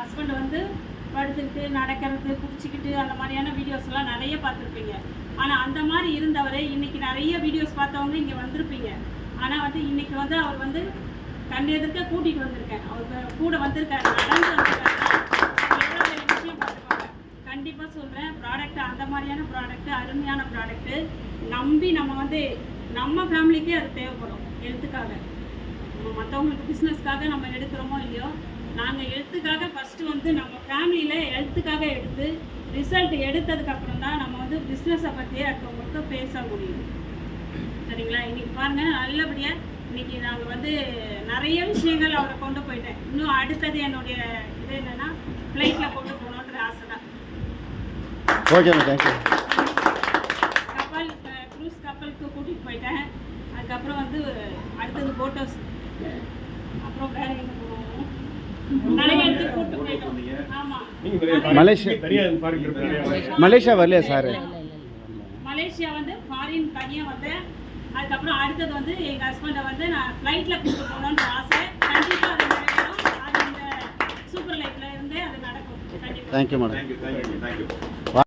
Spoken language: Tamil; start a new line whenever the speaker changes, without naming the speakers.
ஹஸ்பண்ட் வந்து படுத்துக்கிட்டு நடக்கிறது பிடிச்சிக்கிட்டு அந்த மாதிரியான வீடியோஸ்லாம் நிறைய பார்த்துருப்பீங்க. ஆனால் அந்த மாதிரி இருந்தவர் இன்றைக்கி நிறைய வீடியோஸ் பார்த்தவங்க இங்கே வந்திருப்பீங்க. ஆனால் வந்து இன்றைக்கி வந்து அவர் வந்து கண் எதிர்க்க கூட்டிகிட்டு வந்திருக்கேன். அவர் கூட வந்திருக்காரு, நடந்து வந்திருக்காருன்னா எவ்வளோ பெரிய விஷயம் பார்த்துக்கோங்க. கண்டிப்பாக சொல்கிறேன், ப்ராடக்ட் அந்த மாதிரியான ப்ராடக்ட்டு, அருமையான ப்ராடக்ட்டு. நம்பி நம்ம வந்து நம்ம ஃபேமிலிக்கே அது தேவைப்படும். ஹெல்த்துக்காக மற்றவங்களுக்கு பிஸ்னஸ்க்காக நம்ம எடுக்கிறோமோ இல்லையோ, நாங்கள் ஹெல்த்துக்காக ஃபஸ்ட்டு வந்து நம்ம ஃபேமிலியில் ஹெல்த்துக்காக எடுத்து ரிசல்ட் எடுத்ததுக்கப்புறம் தான் நம்ம வந்து பிஸ்னஸை பற்றியே அடுத்தவங்களுக்கு பேச முடியும். சரிங்களா? இன்றைக்கி பாருங்கள், நல்லபடியாக இன்றைக்கி நாங்கள் வந்து நிறைய விஷயங்கள் அவரை கொண்டு போயிட்டேன். இன்னும் அடுத்தது என்னுடைய இது என்னென்னா ஃப்ளைட்டில் கொண்டு போகணுன்ற ஆசை தான். க்ரூஸ் கப்பலுக்கு கூட்டிகிட்டு போயிட்டேன். அதுக்கப்புறம் வந்து அடுத்தது போட் ஹவுஸ், அப்புறம் வேற எங்கே போகணும், நிறைய இடத்துக்கு கூப்பிட்டு போயிட்டோம். ஆமாம்,
மலேசியா வரலையா சார்?
மலேசியா வந்து ஃபாரின் தனியாக வந்தேன். அதுக்கப்புறம் அடுத்தது வந்து எங்கள் ஹஸ்பண்டை வந்து நான் ஃப்ளைட்டில் கூப்பிட்டு போகணுன்ற ஆசை. கண்டிப்பாக அது நிறைவேறும். அது இந்த சூப்பர் லைஃப்பில் இருந்தே அது நடக்கும். கண்டிப்பாக.
Thank you madam.